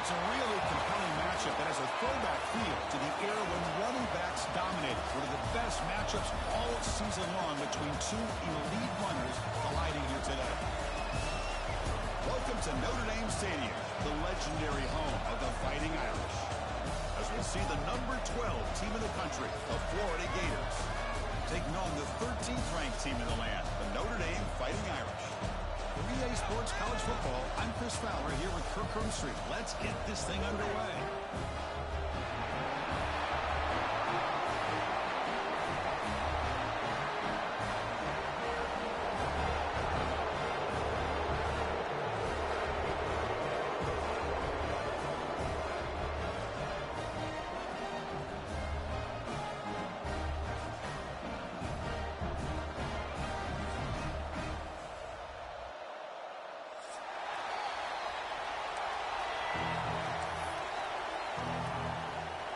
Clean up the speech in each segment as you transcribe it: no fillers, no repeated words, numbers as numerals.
It's a really compelling matchup that has a throwback feel to the era when running backs dominated. One of the best matchups all season long between two elite runners colliding here today. Welcome to Notre Dame Stadium, the legendary home of the Fighting Irish, as we'll see the number 12 team in the country, the Florida Gators, taking on the 13th ranked team in the land, the Notre Dame Fighting Irish. For EA Sports College Football, I'm Chris Fowler here with Kirk Street. Let's get this thing underway.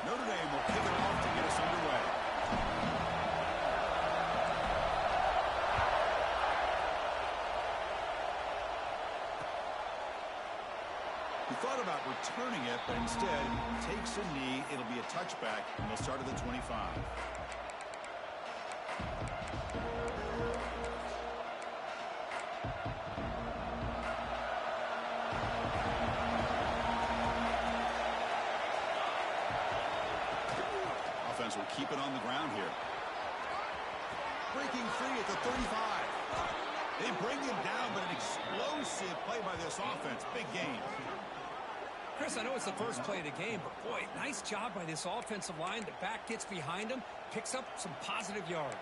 Notre Dame will kick it off to get us underway. He thought about returning it, but instead takes a knee. It'll be a touchback, and they'll start at the 25. Will keep it on the ground here. Breaking free at the 35. They bring him down, but an explosive play by this offense. Big gain. Chris, I know it's the first play of the game, but boy, nice job by this offensive line. The back gets behind him, picks up some positive yards.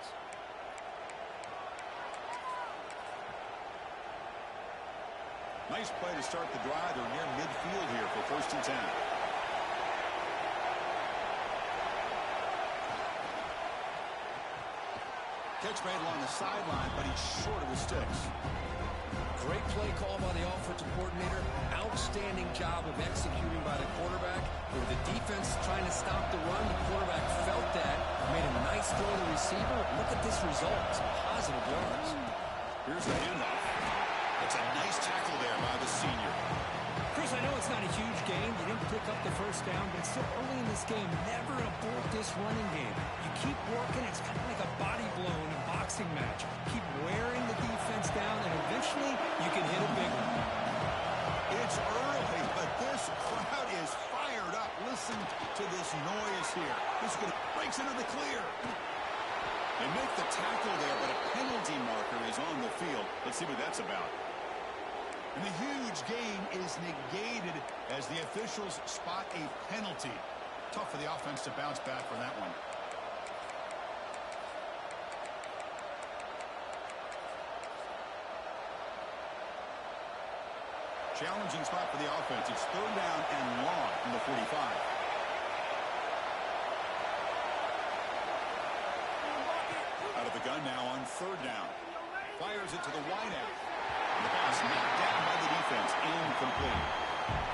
Nice play to start the drive. They're near midfield here for 1st and 10. Catch made along the sideline, but he's short of his sticks. Great play call by the offensive coordinator. Outstanding job of executing by the quarterback. With the defense trying to stop the run, the quarterback felt that, made a nice throw to the receiver. Look at this result. Some positive yards. Here's the handoff. It's a nice tackle there by the senior. Chris, I know it's not a huge game. You didn't pick up the first down, but it's still early in this game. Never abort this running game. You keep working. It's kind of like a body blow in a boxing match. Keep wearing the defense down, and eventually you can hit a big one. It's early, but this crowd is fired up. Listen to this noise here. This breaks into the clear. They make the tackle there, but a penalty marker is on the field. Let's see what that's about. And the huge gain is negated as the officials spot a penalty. Tough for the offense to bounce back from that one. Challenging spot for the offense. It's 3rd down and long from the 45. Out of the gun now on 3rd down. Fires it to the wideout. The pass knocked down by the defense. Incomplete.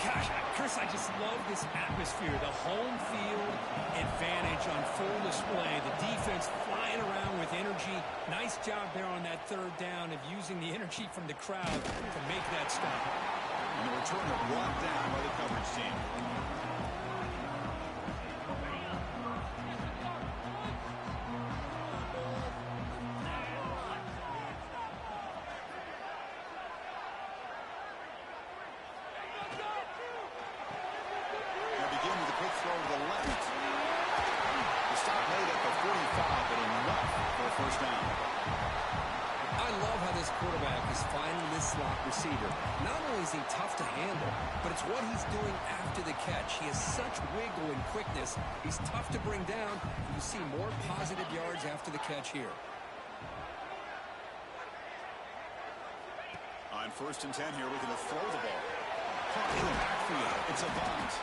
Gosh, Chris, I just love this atmosphere. The home field advantage on full display. The defense flying around with energy. Nice job there on that 3rd down of using the energy from the crowd to make that stop. And the returner brought down by the coverage team. Receiver. Not only is he tough to handle, but it's what he's doing after the catch. He has such wiggle and quickness. He's tough to bring down. You see more positive yards after the catch here. On 1st and 10 here, we're going to throw the ball. Caught in the backfield. It's a bunt.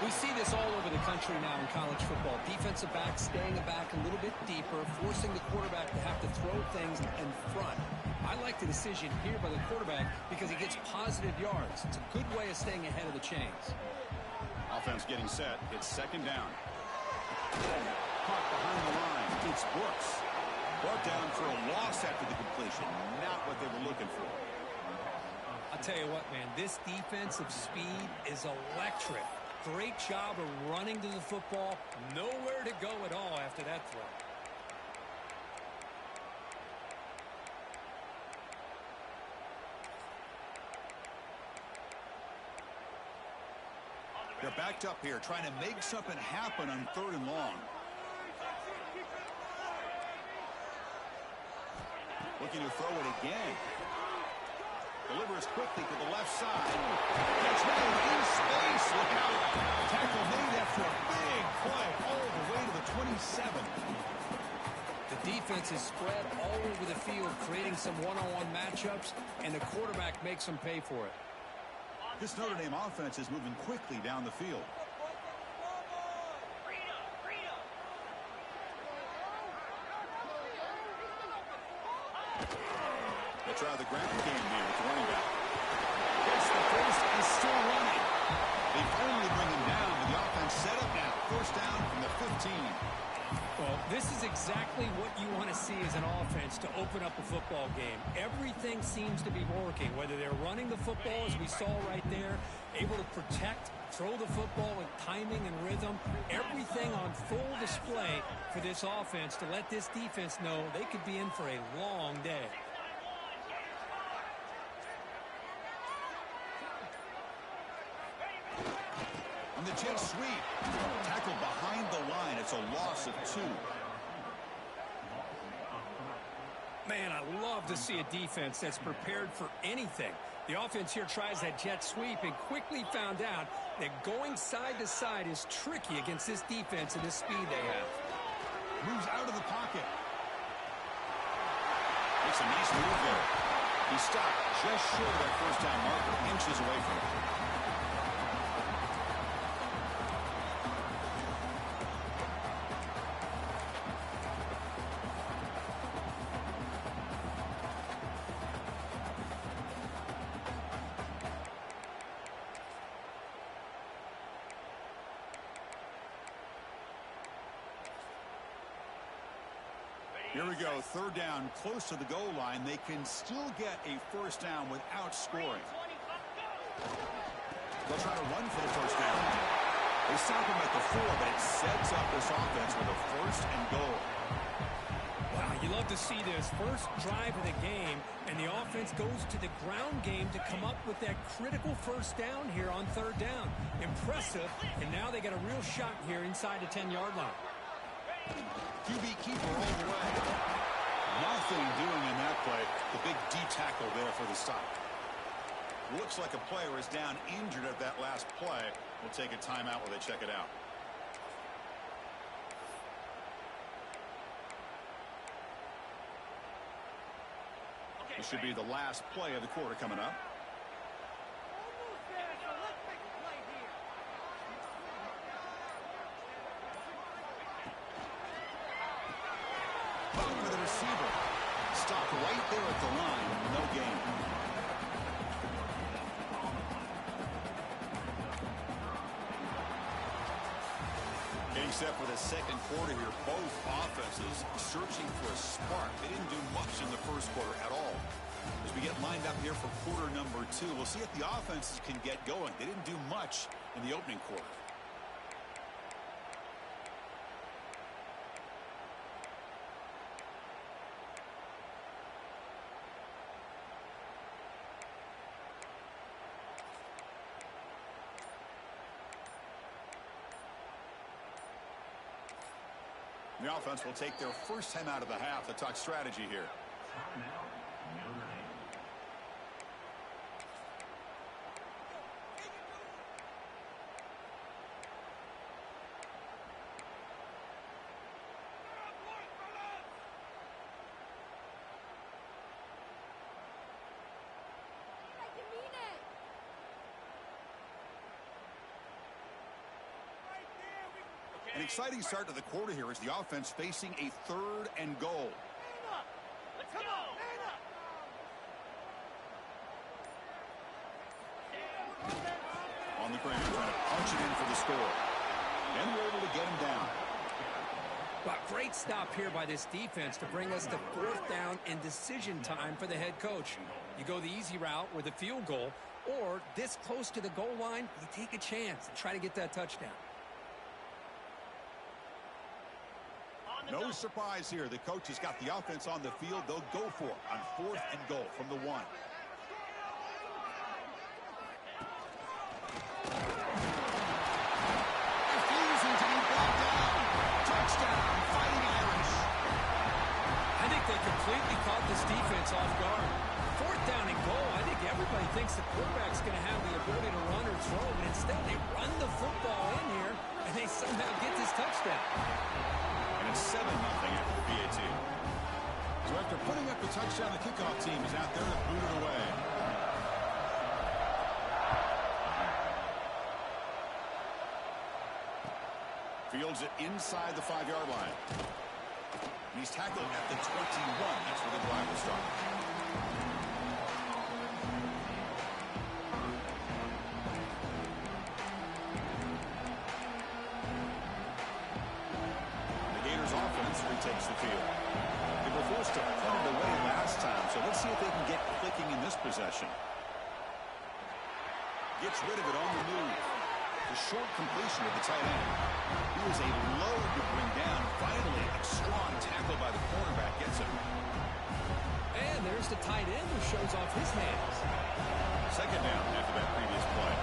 We see this all over the country now in college football. Defensive backs staying back a little bit deeper, forcing the quarterback to have to throw things in front. I like the decision here by the quarterback because he gets positive yards. It's a good way of staying ahead of the chains. Offense getting set. It's 2nd down. Caught behind the line. It's Brooks. Brought down for a loss after the completion. Not what they were looking for. I'll tell you what, man, this defensive speed is electric. Great job of running to the football. Nowhere to go at all after that throw. They're backed up here, trying to make something happen on 3rd and long. Looking to throw it again. Delivers quickly to the left side. Gets made in space. Look out. Tackle made after a big play all the way to the 27. The defense is spread all over the field, creating some one-on-one matchups, and the quarterback makes them pay for it. This Notre Dame offense is moving quickly down the field. They try the ground game here with the running back. Gets the first, is still running. They finally bring him down, but the offense set up now. 1st down from the 15. Well, this is exactly what you want to see as an offense to open up a football game. Everything seems to be working, whether they're running the football, as we saw right there, able to protect, throw the football with timing and rhythm, everything on full display for this offense to let this defense know they could be in for a long day. On the jet sweep, tackled behind the line. It's a loss of 2. Man, I love to see a defense that's prepared for anything. The offense here tries that jet sweep and quickly found out that going side to side is tricky against this defense and this speed they have. Moves out of the pocket. Makes a nice move there. He stopped just short of that 1st down marker, inches away from it. Here we go, 3rd down, close to the goal line. They can still get a 1st down without scoring. They'll try to run for the 1st down. They stop him at the 4, but it sets up this offense with a 1st and goal. Wow, you love to see this. First drive of the game, and the offense goes to the ground game to come up with that critical 1st down here on 3rd down. Impressive, and now they got a real shot here inside the 10-yard line. QB keeper all the way. Nothing doing in that play. The big D tackle there for the stop. Looks like a player is down injured at that last play. We'll take a timeout while they check it out. This should be the last play of the quarter coming up. For the receiver. Stopped right there at the line. No gain. Getting set for the 2nd quarter here. Both offenses searching for a spark. They didn't do much in the 1st quarter at all. As we get lined up here for quarter number 2, we'll see if the offenses can get going. They didn't do much in the opening quarter. The offense will take their first time out of the half to talk strategy here. An exciting start to the quarter here as the offense facing a 3rd and goal. Let's go! On the ground, trying to punch it in for the score. And we're able to get him down. But great stop here by this defense to bring us to 4th down and decision time for the head coach. You go the easy route with a field goal, or this close to the goal line, you take a chance and try to get that touchdown. No surprise here. The coach has got the offense on the field. They'll go for it on 4th and goal from the 1. Refusing to be brought down. Touchdown, Fighting Irish. I think they completely caught this defense off guard. 4th down and goal. I think everybody thinks the quarterback's going to have the ability to run or throw, but instead they run the football in here, and they somehow get this touchdown. And it's 7-0 after the PAT. So after putting up the touchdown, the kickoff team is out there to boot it away. Fields it inside the 5-yard line. He's tackled at the 21. That's where the drive will start. The Gators offense retakes the field. They were forced to punt it away last time, so let's see if they can get clicking in this possession. Gets rid of it on the move. The short completion of the tight end. He was a load to bring down. Finally, a strong tackle by the cornerback gets him. And there's the tight end who shows off his hands. 2nd down after that previous play.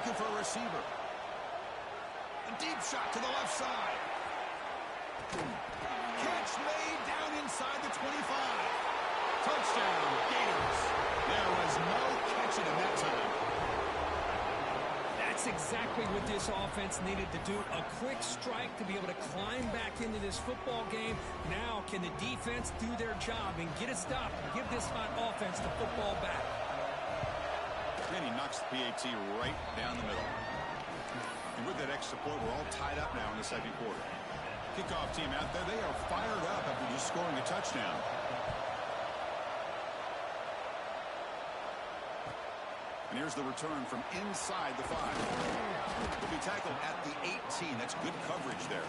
Looking for a receiver. A deep shot to the left side. Catch made down inside the 25. Touchdown, Gators. There was no catching him that time. That's exactly what this offense needed to do. A quick strike to be able to climb back into this football game. Now can the defense do their job and get a stop and give this hot offense the football back? And he knocks the PAT right down the middle. And with that extra point, we're all tied up now in the 2nd quarter. Kickoff team out there, they are fired up after just scoring a touchdown. And here's the return from inside the 5. He'll be tackled at the 18. That's good coverage there.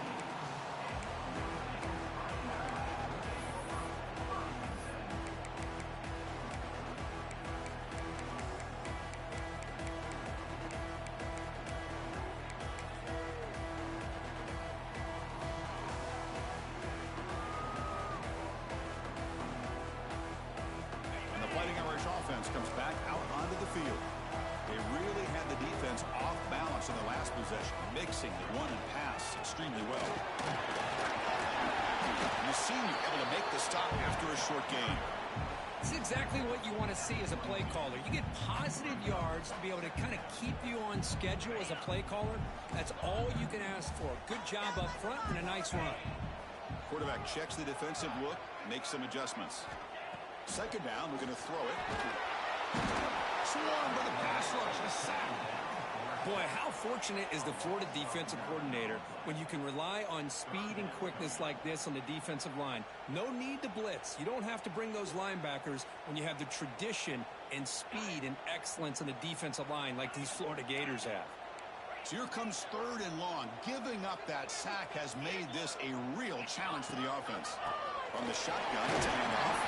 And the Fighting Irish offense comes back out onto the field. They really had the defense off balance in the last possession, mixing the run and pass extremely well. And the senior able to make the stop after a short gain. It's exactly what you want to see as a play caller. You get positive yards to be able to kind of keep you on schedule as a play caller. That's all you can ask for. Good job up front and a nice run. Quarterback checks the defensive look, makes some adjustments. 2nd down, we're going to throw it. Swarm by the pass rush, a sack. Boy, how fortunate is the Florida defensive coordinator when you can rely on speed and quickness like this on the defensive line. No need to blitz. You don't have to bring those linebackers when you have the tradition and speed and excellence on the defensive line like these Florida Gators have. So here comes 3rd and long. Giving up that sack has made this a real challenge for the offense. From the shotgun, it's a handoff.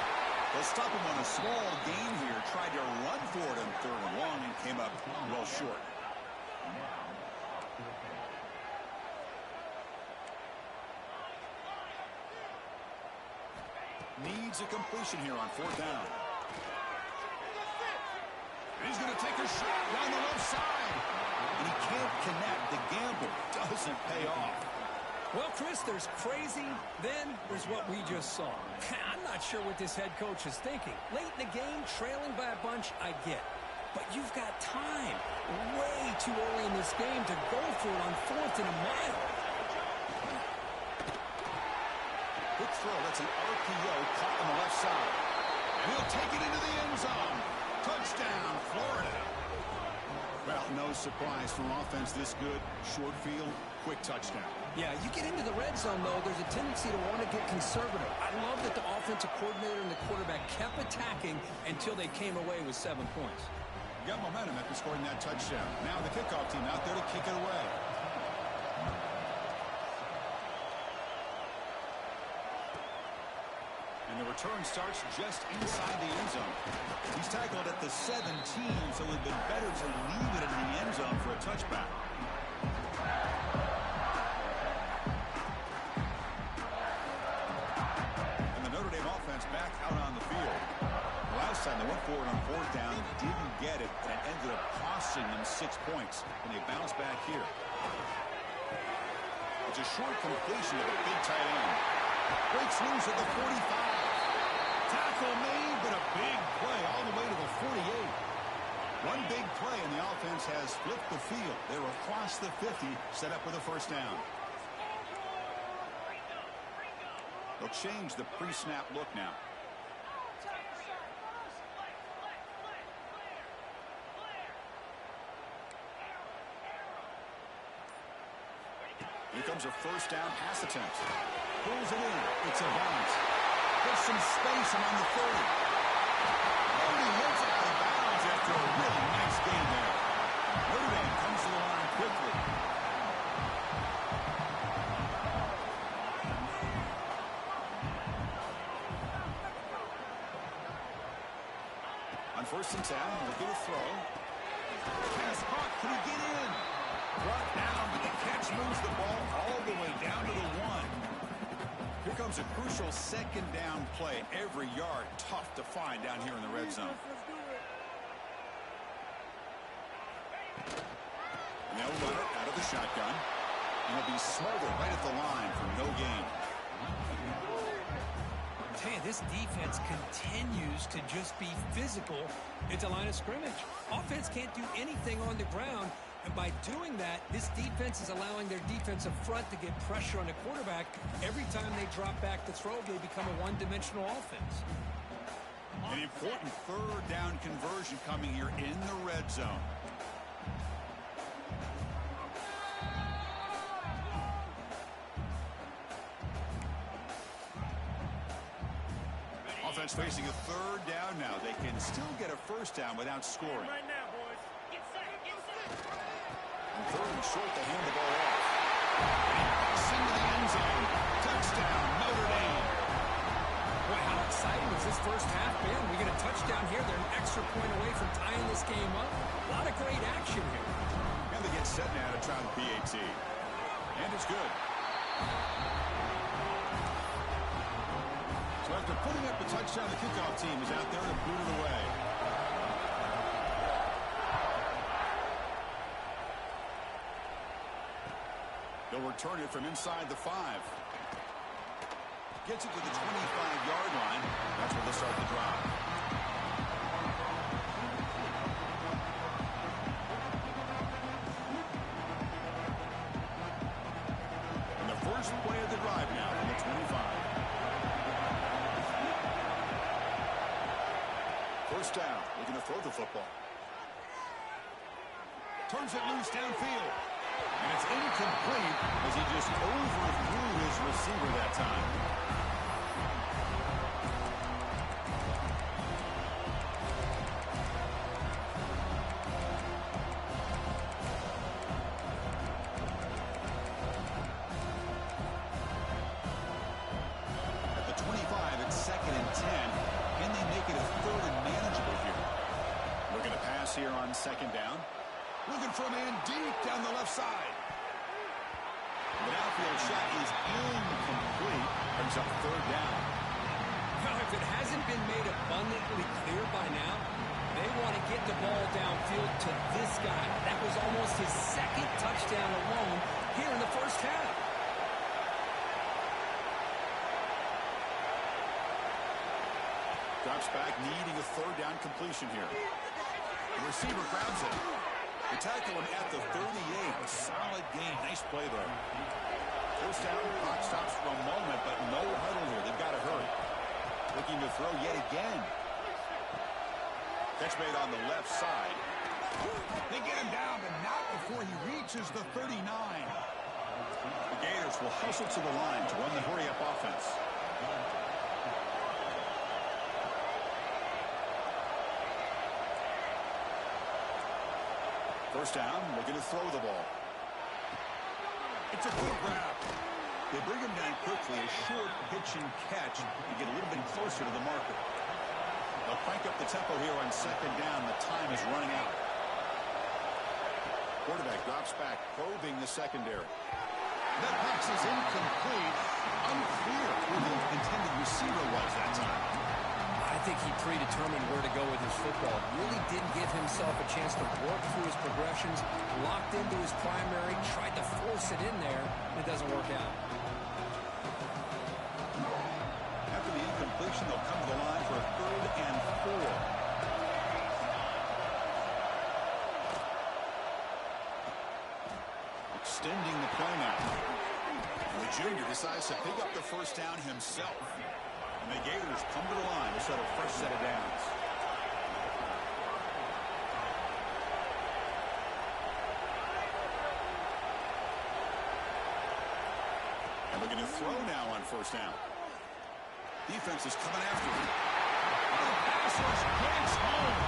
They'll stop him on a small gain here. Tried to run for it on 3rd and long and came up well short. Needs a completion here on 4th down. And he's going to take a shot down the left side. And he can't connect. The gamble doesn't pay off. Well, Chris, there's crazy, then there's what we just saw. I'm not sure what this head coach is thinking. Late in the game, trailing by a bunch, I get. But you've got time. Way too early in this game to go for it on 4th and a mile. Quick throw. That's an RPO caught on the left side. And he'll take it into the end zone. Touchdown, Florida. Well, no surprise from offense this good. Short field, quick touchdown. Yeah, you get into the red zone, though, there's a tendency to want to get conservative. I love that the offensive coordinator and the quarterback kept attacking until they came away with 7 points. Got momentum after scoring that touchdown. Now the kickoff team out there to kick it away. And the return starts just inside the end zone. He's tackled at the 17, so it would have been better to leave it in the end zone for a touchback. And the Notre Dame offense back out on the field. Last time they went for it on fourth down, didn't get it, and it ended up costing them 6 points. And they bounce back here. It's a short completion of a big tight end. Breaks loose at the 45. Tackle made, but a big play all the way to the 48. One big play, and the offense has flipped the field. They're across the 50, set up with a first down. They'll change the pre-snap look now. Here comes a first down pass attempt. Pulls it in. It's a bounce. Puts some space around the 30. And he hits it out of bounds after a really nice game there. Notre Dame comes to the line quickly. On 1st and 10, we'll get a throw. Pass caught. Can he get in? Brought down, but the catch moves the ball all the way down to the 1. Here comes a crucial second down play. Every yard tough to find down here in the red zone. And they'll run it out of the shotgun. And he'll be smothered right at the line for no gain. Tell you, this defense continues to just be physical at the line of scrimmage. Offense can't do anything on the ground. And by doing that, this defense is allowing their defensive front to get pressure on the quarterback. Every time they drop back to throw, they become a one-dimensional offense. An important third down conversion coming here in the red zone. Offense facing a third down now. They can still get a first down without scoring. Right now, boys. Get set. Get set. And third and short, they hand the ball off. Pass into the end zone. Touchdown, Notre Dame. Boy, how exciting has this first half been? We get a touchdown here. They're an extra point away from tying this game up. A lot of great action here. And they get set now to try the PAT. And it's good. So after putting up a touchdown, the kickoff team is out there to boot it away. They'll return it from inside the 5. Gets it to the 25-yard line. That's where they'll start the drive. And the first play of the drive now from the 25. First down, looking to throw the football. Turns it loose downfield. And it's incomplete as he just overthrew his receiver that time. At the 25, it's 2nd and 10. Can they make it a third and manageable here? Looking to pass here on 2nd down. Looking for a man deep down the left side. The outfield shot is incomplete. Brings up 3rd down. Now, if it hasn't been made abundantly clear by now, they want to get the ball downfield to this guy. That was almost his 2nd touchdown alone here in the first half. Drops back, needing a 3rd down completion here. The receiver grabs it. They tackle him at the 38. Solid gain. Nice play there. First down. Clock stops for a moment, but no huddle here. They've got to hurry. Looking to throw yet again. Catch made on the left side. They get him down, but not before he reaches the 39. The Gators will hustle to the line to run the hurry-up offense. First down, looking to throw the ball. It's a good grab. They bring him down quickly, a short pitch and catch to get a little bit closer to the marker. They'll crank up the tempo here on second down. The time is running out. Quarterback drops back, probing the secondary. That pass is incomplete. Unclear who the intended receiver was that time. I think he predetermined where to go with his football. Really didn't give himself a chance to work through his progressions. Locked into his primary, tried to force it in there. It doesn't work out. After the incompletion, they'll come to the line for a 3rd and 4. Extending the play now. And the junior decides to pick up the first down himself. And the Gators come to the line to set a fresh set of downs. And looking to throw now on first down. Defense is coming after him. The pass gets home.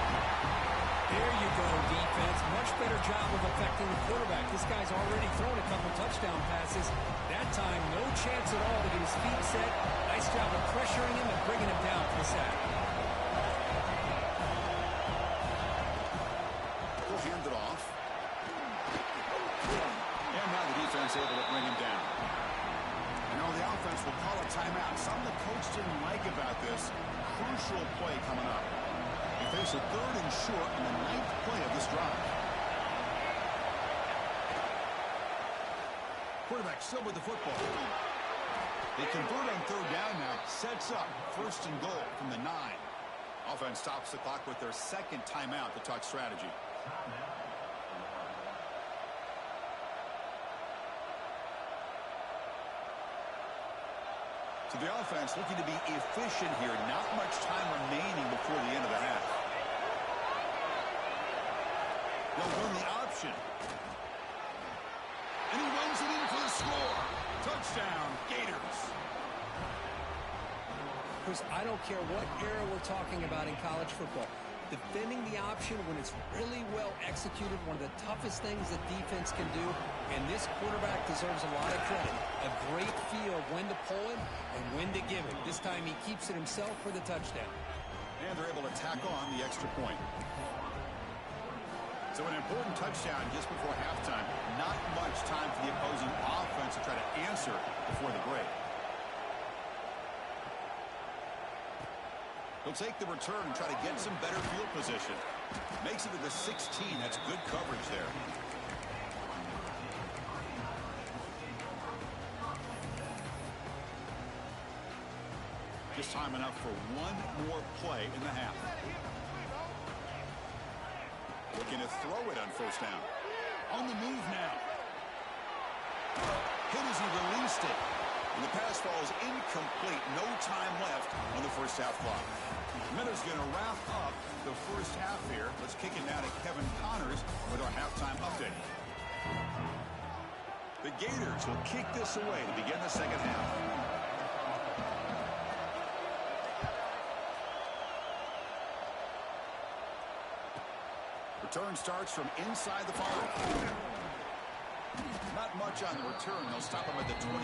There you go, defense. Much better job of affecting the quarterback. This guy's already thrown a couple touchdown passes. That time, no chance at all to get his feet set. Nice job of pressuring him and bringing him down for the sack. He'll hand it off. And now the defense able to bring him down. You know, the offense will call a timeout. Something the coach didn't like about this. Crucial play coming up. They face a 3rd and short on the 9th play of this drive. Quarterback still with the football. They convert on 3rd down now. Sets up 1st and goal from the 9. Offense stops the clock with their 2nd timeout to talk strategy. So the offense looking to be efficient here. Not much time remaining before the end of the half. They'll run the option. And he runs it in for the score. Touchdown, Gators. Chris, I don't care what era we're talking about in college football. Defending the option when it's really well executed, one of the toughest things that defense can do, and this quarterback deserves a lot of credit. A great feel of when to pull it and when to give it. This time he keeps it himself for the touchdown. And they're able to tack on the extra point. So an important touchdown just before halftime. Not much time for the opposing offense to try to answer before the break. He'll take the return and try to get some better field position. Makes it to the 16. That's good coverage there. Just time enough for one more play in the half. Looking to throw it on first down. On the move now. Hit as he released it. And the pass falls incomplete. No time left on the first half clock. Miller's going to wrap up the first half here. Let's kick it now to Kevin Connors with our halftime update. The Gators will kick this away to begin the second half. Return starts from inside the 5. Not much on the return. They'll stop him at the 24.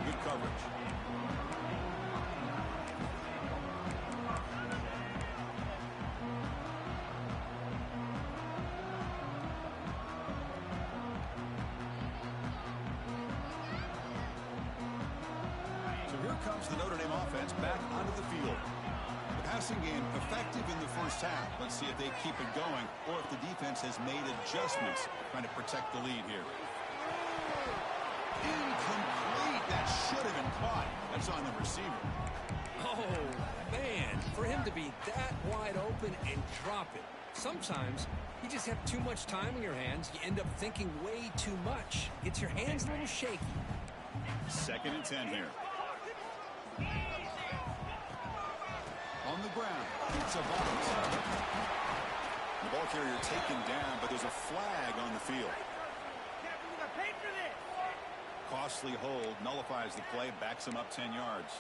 Good coverage. So here comes the Notre Dame offense back onto the field. The passing game effective in the first half. Let's see if they keep it going or if the defense has made adjustments trying to protect the lead here. Incomplete. That should have been caught. That's on the receiver. Oh, man. For him to be that wide open and drop it. Sometimes you just have too much time in your hands. You end up thinking way too much. Gets your hands a little shaky. 2nd and 10 here. On the ground. It's a bounce. The ball carrier taken down, but there's a flag on the field. Costly hold, nullifies the play, backs him up 10 yards.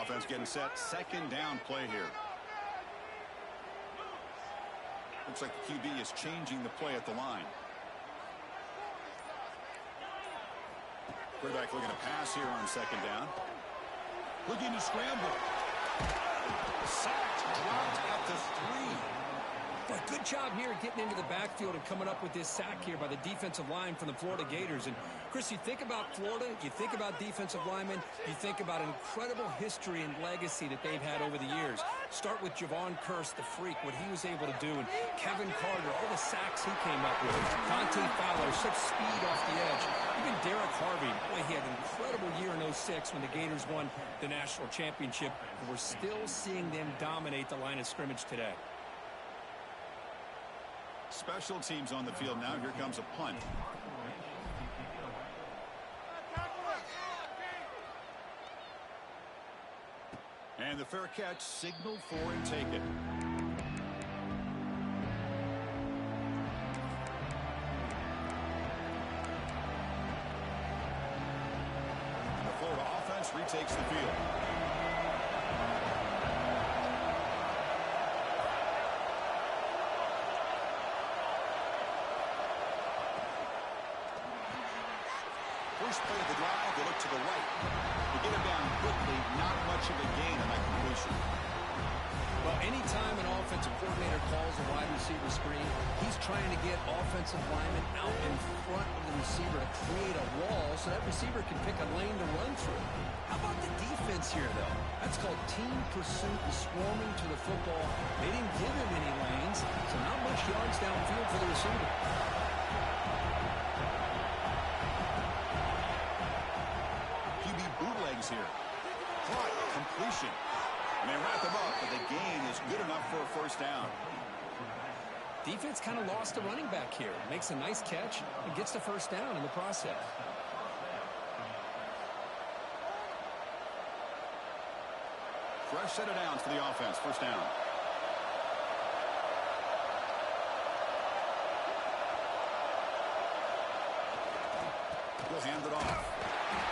Offense getting set. Second down play here. Looks like the QB is changing the play at the line. Quarterback looking to pass here on second down. Looking to scramble. Sacked, dropped at the 3. But good job here getting into the backfield and coming up with this sack here by the defensive line from the Florida Gators. And, Chris, you think about Florida, you think about defensive linemen, you think about an incredible history and legacy that they've had over the years. Start with Javon Kearse, the freak, what he was able to do, and Kevin Carter, all the sacks he came up with. Conte Fowler, such speed off the edge. Even Derek Harvey, boy, he had an incredible year in '06 when the Gators won the national championship. And we're still seeing them dominate the line of scrimmage today. Special teams on the field now. Here comes a punt. And the fair catch signaled for and taken. The Florida offense retakes the field. First play of the drive, they look to the right. They get him down quickly, not much of a gain on that completion. Well, anytime an offensive coordinator calls a wide receiver screen, he's trying to get offensive linemen out in front of the receiver to create a wall so that receiver can pick a lane to run through. How about the defense here, though? That's called team pursuit and swarming to the football. They didn't give him any lanes, so not much yards downfield for the receiver. Here. Caught, completion. And they wrap him up, but the gain is good enough for a first down. Defense kind of lost a running back here. Makes a nice catch and gets the first down in the process. Fresh set of downs for the offense. First down. He'll hand it off.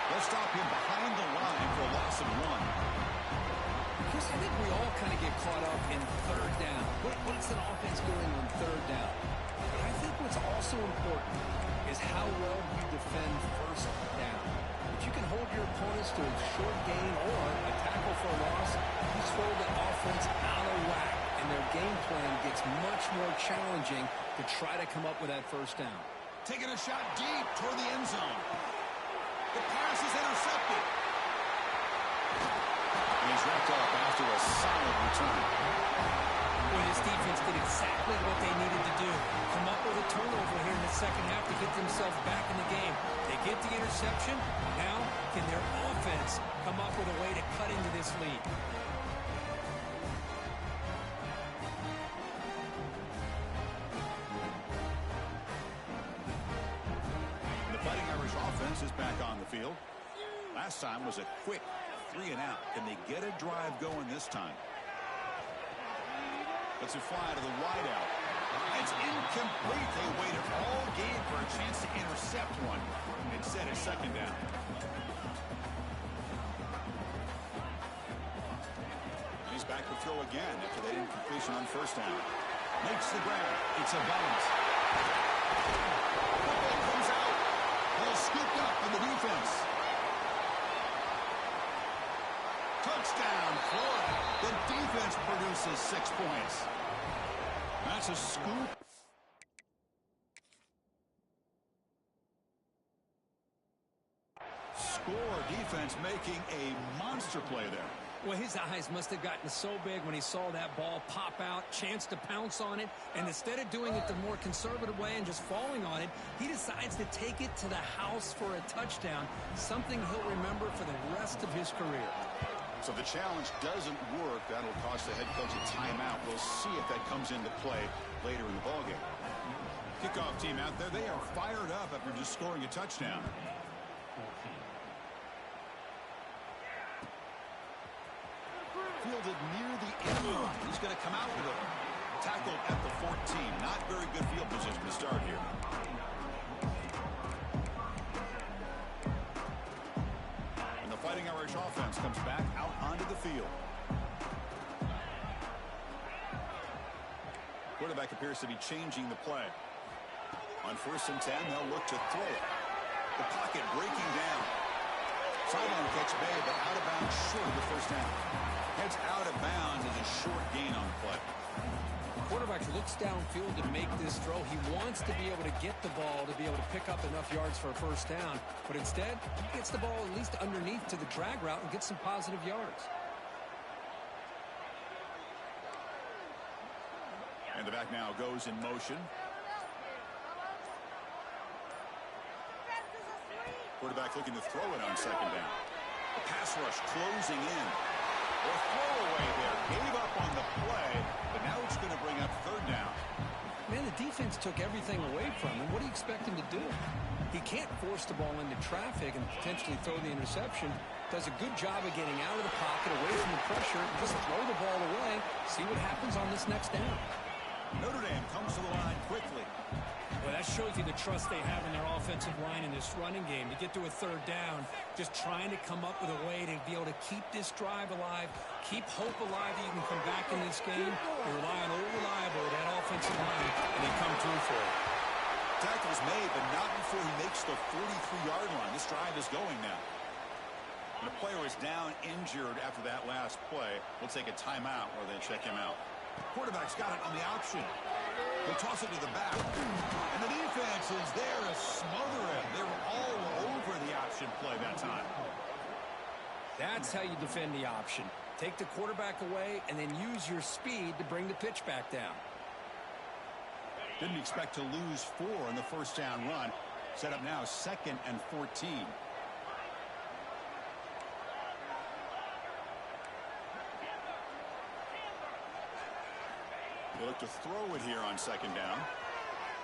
They'll stop him behind the line for a loss of 1. Chris, I think we all kind of get caught up in third down. What's an offense doing on third down? But I think what's also important is how well you defend first down. If you can hold your opponents to a short gain or a tackle for a loss, you throw the offense out of whack, and their game plan gets much more challenging to try to come up with that first down. Taking a shot deep toward the end zone. The pass is intercepted. And he's wrapped up after a solid return. Well, his defense did exactly what they needed to do. Come up with a turnover here in the second half to get themselves back in the game. They get the interception. Now, can their offense come up with a way to cut into this lead? Is back on the field. Last time was a quick 3 and out. Can they get a drive going this time? Let's it fly to the wide out. It's incomplete. They waited all game for a chance to intercept one. Instead, it's second down. He's back to throw again after that incompletion on first down. Makes the grab. It's a bounce. Football comes out. Ball scooped up in the defense. Touchdown, Florida. The defense produces 6 points. That's a scoop. Score, defense making a monster play there. Well, his eyes must have gotten so big when he saw that ball pop out, chance to pounce on it, and instead of doing it the more conservative way and just falling on it, he decides to take it to the house for a touchdown, something he'll remember for the rest of his career. So the challenge doesn't work. That'll cost the head coach a timeout. We'll see if that comes into play later in the ballgame. Kickoff team out there, they are fired up after just scoring a touchdown. Fielded near the end line. He's going to come out with a tackle at the 14. Not very good field position to start here. And the Fighting Irish offense comes back out onto the field. quarterback appears to be changing the play. On 1st and 10, they'll look to throw it. The pocket breaking down. Sideline catch made, but out of bounds short of the first down. Heads out of bounds as a short gain on the play. Quarterback looks downfield to make this throw. He wants to be able to get the ball to be able to pick up enough yards for a first down. But instead, he gets the ball at least underneath to the drag route and gets some positive yards. And the back now goes in motion. Quarterback looking to throw it on 2nd down. The pass rush closing in. The throwaway there. Gave up on the play, but now it's going to bring up 3rd down. Man, the defense took everything away from him. What do you expect him to do? He can't force the ball into traffic and potentially throw the interception. Does a good job of getting out of the pocket, away from the pressure, and just throw the ball away. See what happens on this next down. Notre Dame comes to the line quickly. Well, that shows you the trust they have in their offensive line in this running game. To get to a 3rd down, just trying to come up with a way to be able to keep this drive alive, keep hope alive that you can come back in this game. They rely on old reliable, that offensive line, and they come through for it. Tackle's made, but not before he makes the 43-yard line. This drive is going now. And the player is down injured after that last play. We'll take a timeout or then check him out. Quarterback's got it on the option. He'll toss it to the back. And the defense is there to smother him. They were all over the option play that time. That's how you defend the option. Take the quarterback away and then use your speed to bring the pitch back down. Didn't expect to lose 4 on the first down run. Set up now 2nd and 14. They look to throw it here on 2nd down.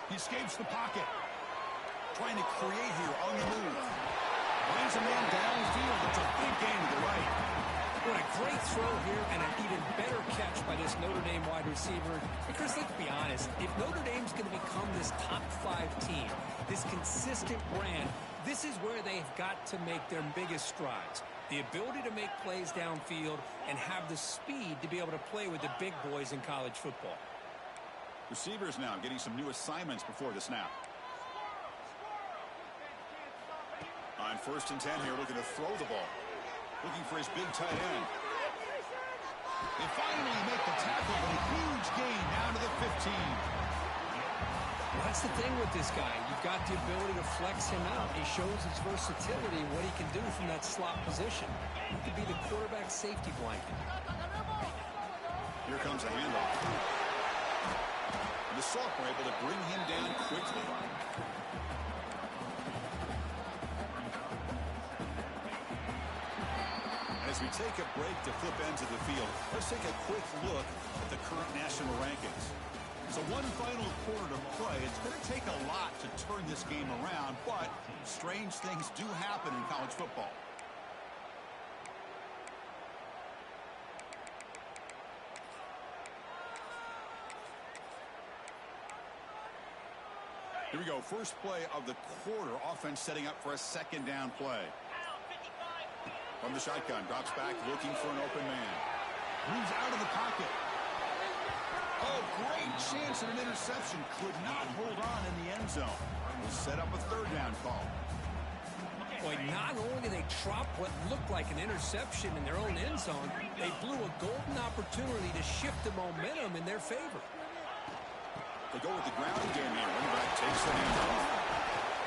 He escapes the pocket. Trying to create here on the move. Finds a man downfield. It's a big gain to the right. What a great throw here and an even better catch by this Notre Dame wide receiver. And Chris, let's be honest. If Notre Dame's going to become this top 5 team, this consistent brand, this is where they've got to make their biggest strides. The ability to make plays downfield and have the speed to be able to play with the big boys in college football. Receivers now getting some new assignments before the snap. On 1st and 10 here, looking to throw the ball. Looking for his big tight end. They finally make the tackle, but a huge gain down to the 15. Well, that's the thing with this guy. You've got the ability to flex him out. He shows his versatility and what he can do from that slot position. He could be the quarterback safety blanket. Here comes a handoff. And the sophomore able to bring him down quickly. And as we take a break to flip ends of the field, let's take a quick look at the current national rankings. So one final quarter to play. It's going to take a lot to turn this game around, but strange things do happen in college football. Here we go. First play of the quarter. Offense setting up for a 2nd down play. From the shotgun, drops back, looking for an open man. Moves out of the pocket. Oh, great chance at an interception. Could not hold on in the end zone. Will set up a 3rd down call. Boy, not only did they drop what looked like an interception in their own end zone, they blew a golden opportunity to shift the momentum in their favor. They go with the ground game here. Running back takes the handoff.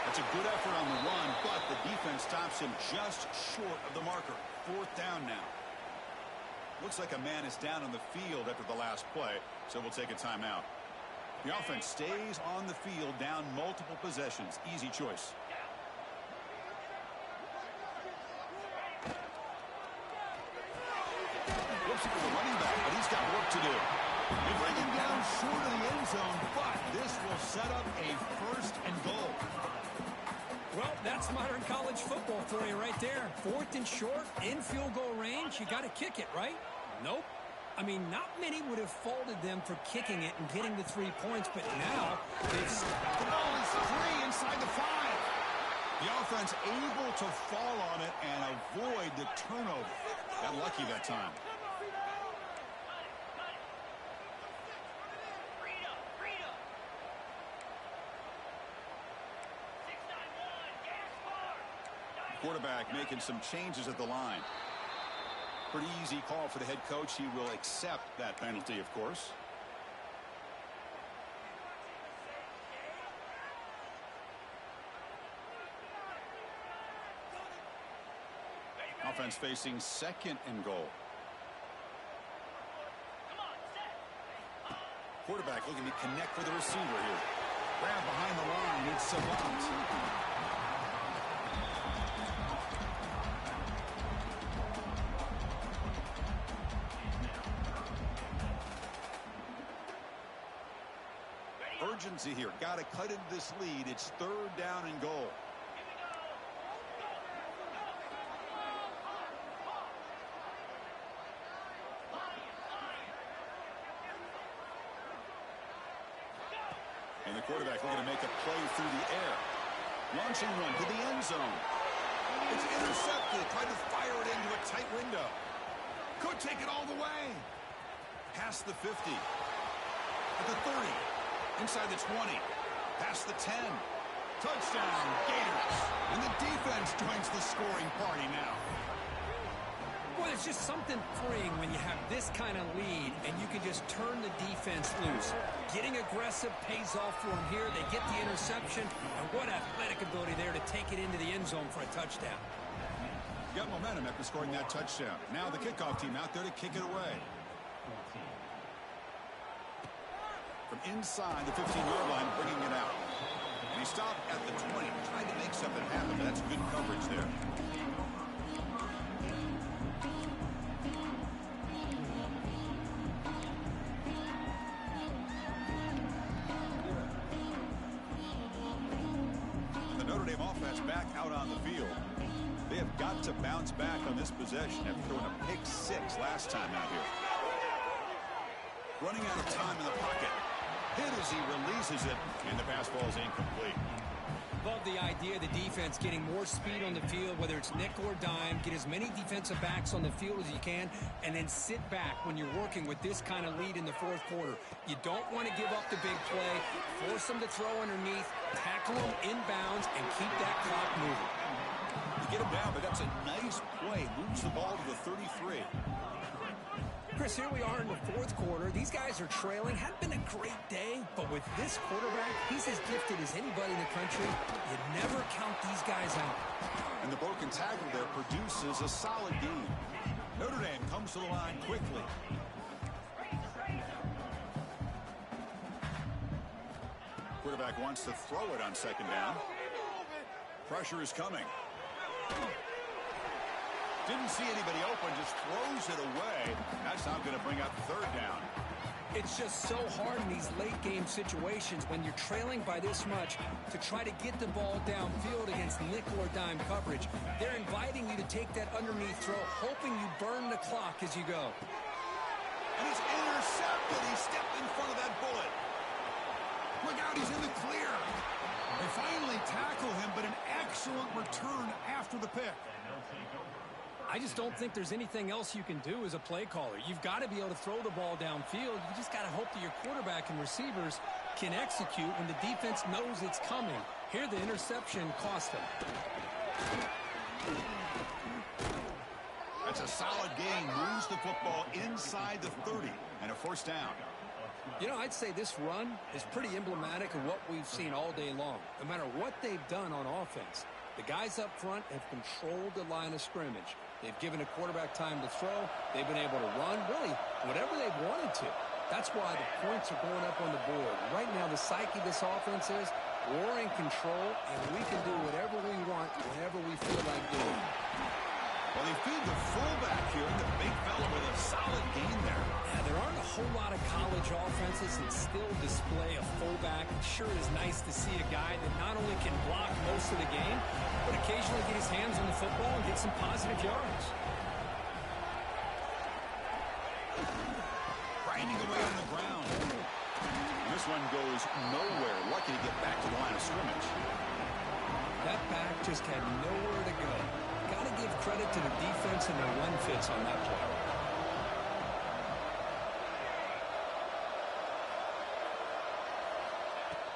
That's a good effort on the run, but the defense stops him just short of the marker. 4th down now. Looks like a man is down on the field after the last play, so we'll take a timeout. The offense stays on the field, down multiple possessions. Easy choice. Looks for the running back, but he's got work to do. They bring him down short of the end zone, but this will set up a 1st and goal. Well, that's modern college football for you right there. 4th and short, in field goal range, you got to kick it, right? Nope. I mean, not many would have faulted them for kicking it and getting the 3 points, but now it's... The ball is 3 inside the 5. The offense able to fall on it and avoid the turnover. Got lucky that time. Quarterback making some changes at the line. Pretty easy call for the head coach. He will accept that penalty, of course. Offense facing 2nd and goal. Quarterback looking to connect with the receiver here. Grab behind the line. It's Savant. Urgency here. Got to cut into this lead. It's 3rd down and goal. And the quarterback looking to make a play through the air. Launching one to the end zone. It's intercepted. Tried to fire it into a tight window. Could take it all the way. Past the 50. At the 30. Inside the 20. Past the 10. Touchdown, Gators. And the defense joins the scoring party now. Well, it's just something freeing when you have this kind of lead and you can just turn the defense loose. Getting aggressive pays off for them here. They get the interception, and what athletic ability there to take it into the end zone for a touchdown. Got momentum after scoring that touchdown. Now the kickoff team out there to kick it away. From inside the 15-yard line, bringing it out. And he stopped at the 20, trying to make something happen. That's good coverage there. The Notre Dame offense back out on the field. They have got to bounce back on this possession after throwing a pick 6 last time out here. Running out of time in the pocket. Hit as he releases it, and the pass ball is incomplete. Love the idea of the defense getting more speed on the field, whether it's nickel or dime. Get as many defensive backs on the field as you can, and then sit back when you're working with this kind of lead in the 4th quarter. You don't want to give up the big play. Force them to throw underneath, tackle them inbounds, and keep that clock moving. You get him down, but that's a nice play. Moves the ball to the 33. Chris, here we are in the 4th quarter. These guys are trailing. Hadn't been a great day, but with this quarterback, he's as gifted as anybody in the country. You never count these guys out. And the broken tackle there produces a solid gain. Notre Dame comes to the line quickly. Quarterback wants to throw it on 2nd down. Pressure is coming. Didn't see anybody open, just throws it away. That's not going to bring up 3rd down. It's just so hard in these late-game situations when you're trailing by this much to try to get the ball downfield against nickel or dime coverage. They're inviting you to take that underneath throw, hoping you burn the clock as you go. And he's intercepted. He stepped in front of that bullet. Look out, he's in the clear. They finally tackle him, but an excellent return after the pick. I just don't think there's anything else you can do as a play caller. You've got to be able to throw the ball downfield. You just got to hope that your quarterback and receivers can execute when the defense knows it's coming. Here, the interception cost them. That's a solid gain. Moves the football inside the 30 and a 1st down. You know, I'd say this run is pretty emblematic of what we've seen all day long. No matter what they've done on offense, the guys up front have controlled the line of scrimmage. They've given a quarterback time to throw. They've been able to run, really, whatever they've wanted to. That's why the points are going up on the board. Right now, the psyche of this offense is we're in control, and we can do whatever we want whenever we feel like doing it. Well, they feed the fullback here, the big fella with a solid gain there. Yeah, there aren't a whole lot of college offenses that still display a fullback. It sure is nice to see a guy that not only can block most of the game, but occasionally get his hands on the football and get some positive yards. Grinding away on the ground. And this one goes nowhere. Lucky to get back to the line of scrimmage. That back just had nowhere to go. Got to give credit to the defense and their run fits on that play.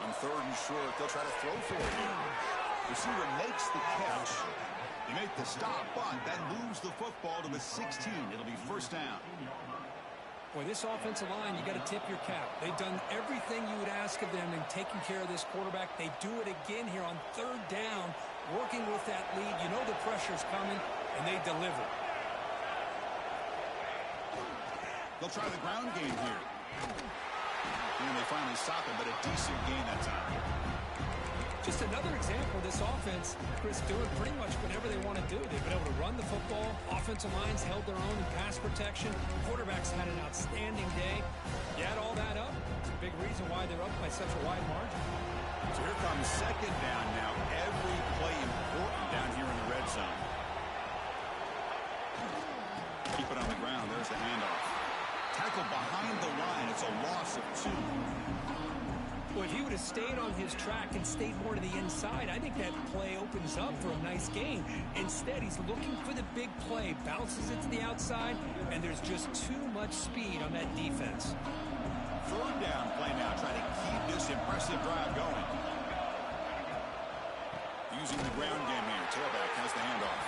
On 3rd and short, they'll try to throw for it here. Receiver makes the catch. They make the stop, but that moves the football to the 16. It'll be first down. Boy, this offensive line, you got to tip your cap. They've done everything you would ask of them in taking care of this quarterback. They do it again here on third down, working with that lead. You know the pressure's coming, and they deliver. They'll try the ground game here. And they finally stop it, but a decent gain that time. Just another example of this offense, Chris, doing pretty much whatever they want to do. They've been able to run the football. Offensive lines held their own in pass protection. Quarterbacks had an outstanding day. You add all that up, it's a big reason why they're up by such a wide margin. So here comes second down now. Every play important down here in the red zone. Keep it on the ground. There's the handoff. Tackle behind the line. It's a loss of 2. Well, if he would have stayed on his track and stayed more to the inside, I think that play opens up for a nice gain. Instead, he's looking for the big play, bounces it to the outside, and there's just too much speed on that defense. Third down play now, trying to keep this impressive drive going. Using the ground game here. Tailback has the handoff.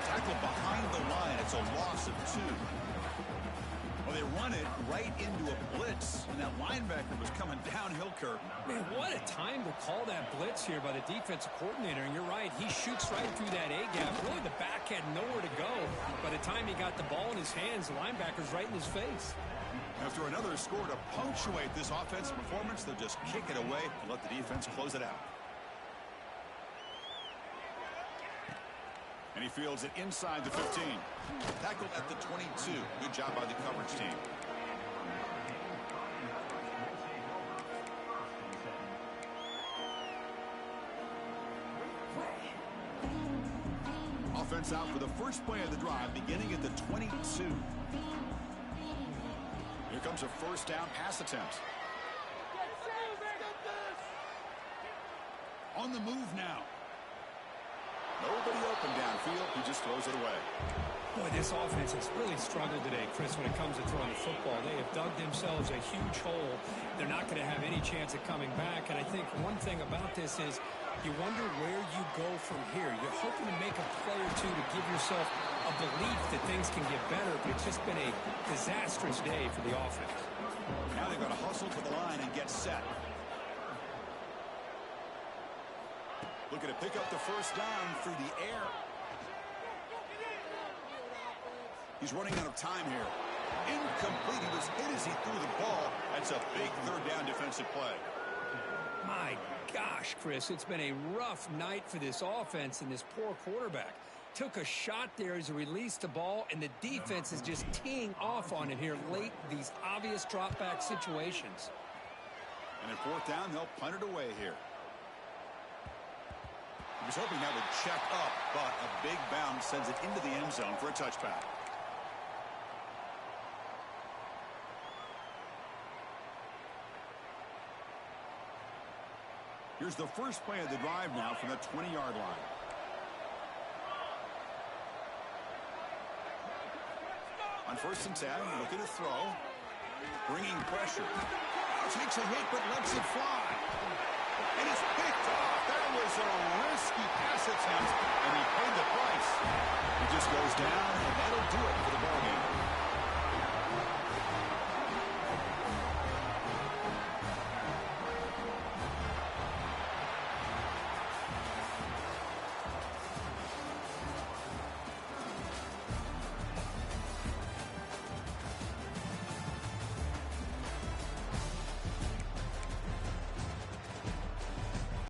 Tackle behind the line. It's a loss of 2. Well, they run it right into a blitz, and that linebacker was coming downhill, Kirk. Man, what a time to call that blitz here by the defensive coordinator. And you're right, he shoots right through that A-gap. Really, the back had nowhere to go. By the time he got the ball in his hands, the linebacker's right in his face. After another score to punctuate this offensive performance, they'll just kick it away and let the defense close it out. And he fields it inside the 15. Tackled at the 22. Good job by the coverage team. Offense out for the first play of the drive, beginning at the 22. Here comes a first down pass attempt. On the move now. Nobody open downfield. He just throws it away. Boy, this offense has really struggled today, Chris, when it comes to throwing the football. They have dug themselves a huge hole. They're not going to have any chance of coming back. And I think one thing about this is you wonder where you go from here. You're hoping to make a play or two to give yourself a belief that things can get better, but it's just been a disastrous day for the offense. Now they've got to hustle to the line and get set. Looking to pick up the first down through the air. He's running out of time here. Incomplete. He was hit as he threw the ball. That's a big third down defensive play. My gosh, Chris, it's been a rough night for this offense and this poor quarterback. Took a shot there as he released the ball, and the defense is just teeing off on it here late, these obvious drop-back situations. And at fourth down, they'll punt it away here. He was hoping that would check up, but a big bounce sends it into the end zone for a touchback. Here's the first play of the drive now from the 20-yard line. On 1st and 10, looking to throw. Bringing pressure. Takes a hit, but lets it fly. And it's picked off. That was a risky pass attempt, and he paid the price. He just goes down, and that'll do it for the ballgame.